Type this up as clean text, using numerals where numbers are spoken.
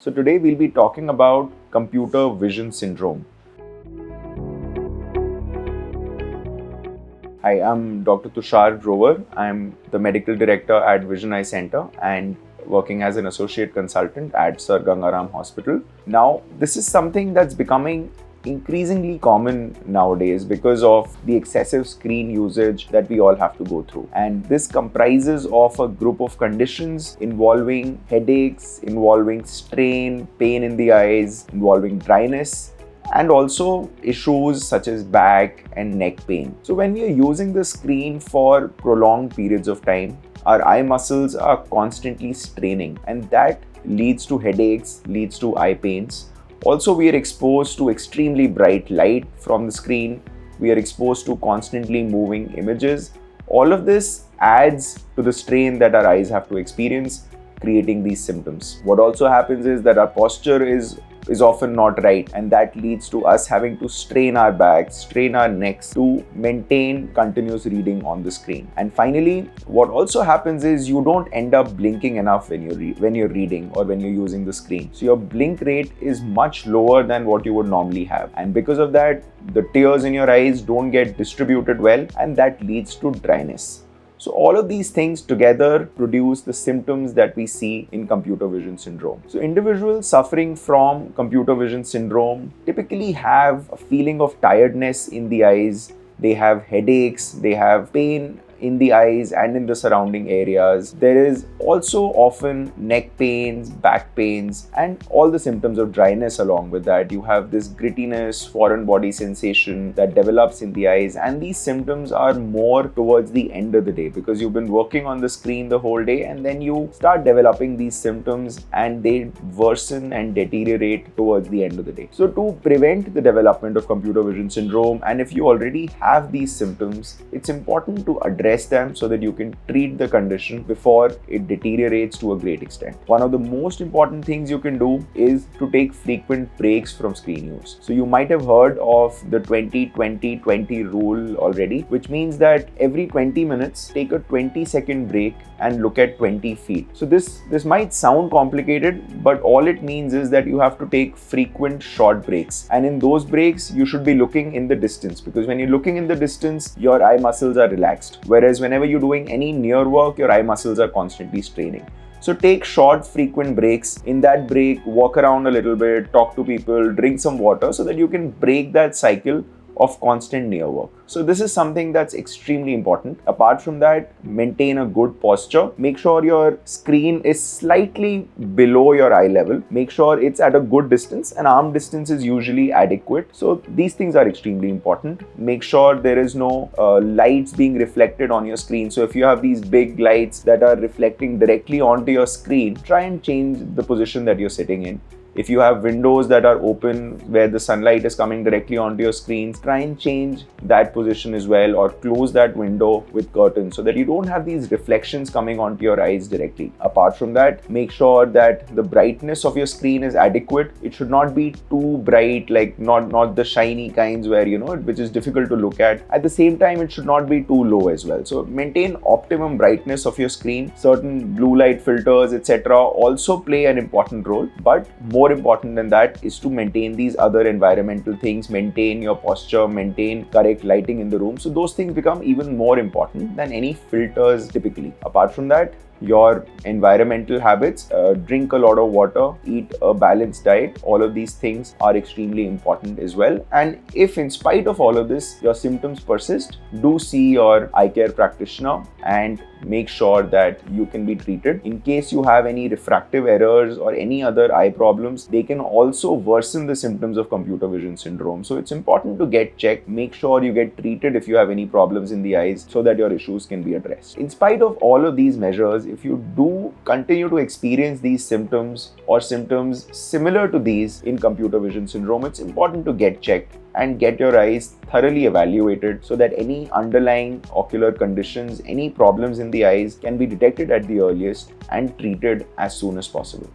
So today we'll be talking about computer vision syndrome. Hi, I'm Dr. Tushar Grover. I'm the medical director at Vision Eye Center and working as an associate consultant at Sir Gangaram Hospital. Now, this is something that's becoming increasingly common nowadays because of the excessive screen usage that we all have to go through. And this comprises of a group of conditions involving headaches, involving strain, pain in the eyes, involving dryness, and also issues such as back and neck pain. So when we are using the screen for prolonged periods of time, our eye muscles are constantly straining, and that leads to headaches, leads to eye pains. Also, we are exposed to extremely bright light from the screen. We are exposed to constantly moving images. All of this adds to the strain that our eyes have to experience, creating these symptoms. What also happens is that our posture is often not right, and that leads to us having to strain our backs, strain our necks to maintain continuous reading on the screen. And finally, what also happens is you don't end up blinking enough when you're reading or when you're using the screen. So your blink rate is much lower than what you would normally have. And because of that, the tears in your eyes don't get distributed well, and that leads to dryness. So all of these things together produce the symptoms that we see in computer vision syndrome. So individuals suffering from computer vision syndrome typically have a feeling of tiredness in the eyes. They have headaches, they have pain in the eyes and in the surrounding areas. There is also often neck pains, back pains, and all the symptoms of dryness along with that. You have this grittiness, foreign body sensation that develops in the eyes, and these symptoms are more towards the end of the day because you've been working on the screen the whole day, and then you start developing these symptoms and they worsen and deteriorate towards the end of the day. So to prevent the development of computer vision syndrome, and if you already have these symptoms, it's important to address them so that you can treat the condition before it deteriorates to a great extent. One of the most important things you can do is to take frequent breaks from screen use. So you might have heard of the 20-20-20 rule already, which means that every 20 minutes, take a 20-second break and look at 20 feet. So this might sound complicated, but all it means is that you have to take frequent short breaks. And in those breaks, you should be looking in the distance, because when you're looking in the distance, your eye muscles are relaxed. Whereas whenever you're doing any near work, your eye muscles are constantly straining. So take short, frequent breaks. In that break, walk around a little bit, talk to people, drink some water so that you can break that cycle of constant near work. So this is something that's extremely important. Apart from that, maintain a good posture. Make sure your screen is slightly below your eye level. Make sure it's at a good distance, and arm distance is usually adequate. So these things are extremely important. Make sure there is no lights being reflected on your screen. So if you have these big lights that are reflecting directly onto your screen, try and change the position that you're sitting in. If you have windows that are open where the sunlight is coming directly onto your screens, try and change that position as well, or close that window with curtains so that you don't have these reflections coming onto your eyes directly. Apart from that, make sure that the brightness of your screen is adequate. It should not be too bright, like not the shiny kinds where, which is difficult to look at. At the same time, it should not be too low as well. So maintain optimum brightness of your screen. Certain blue light filters, etc. also play an important role, but more important than that is to maintain these other environmental things, maintain your posture, maintain correct lighting in the room. So those things become even more important than any filters typically. Apart from that, your environmental habits, drink a lot of water, eat a balanced diet. All of these things are extremely important as well. And if in spite of all of this, your symptoms persist, do see your eye care practitioner and make sure that you can be treated. In case you have any refractive errors or any other eye problems, they can also worsen the symptoms of computer vision syndrome. So it's important to get checked. Make sure you get treated if you have any problems in the eyes so that your issues can be addressed. In spite of all of these measures, if you do continue to experience these symptoms or symptoms similar to these in computer vision syndrome, it's important to get checked and get your eyes thoroughly evaluated so that any underlying ocular conditions, any problems in the eyes can be detected at the earliest and treated as soon as possible.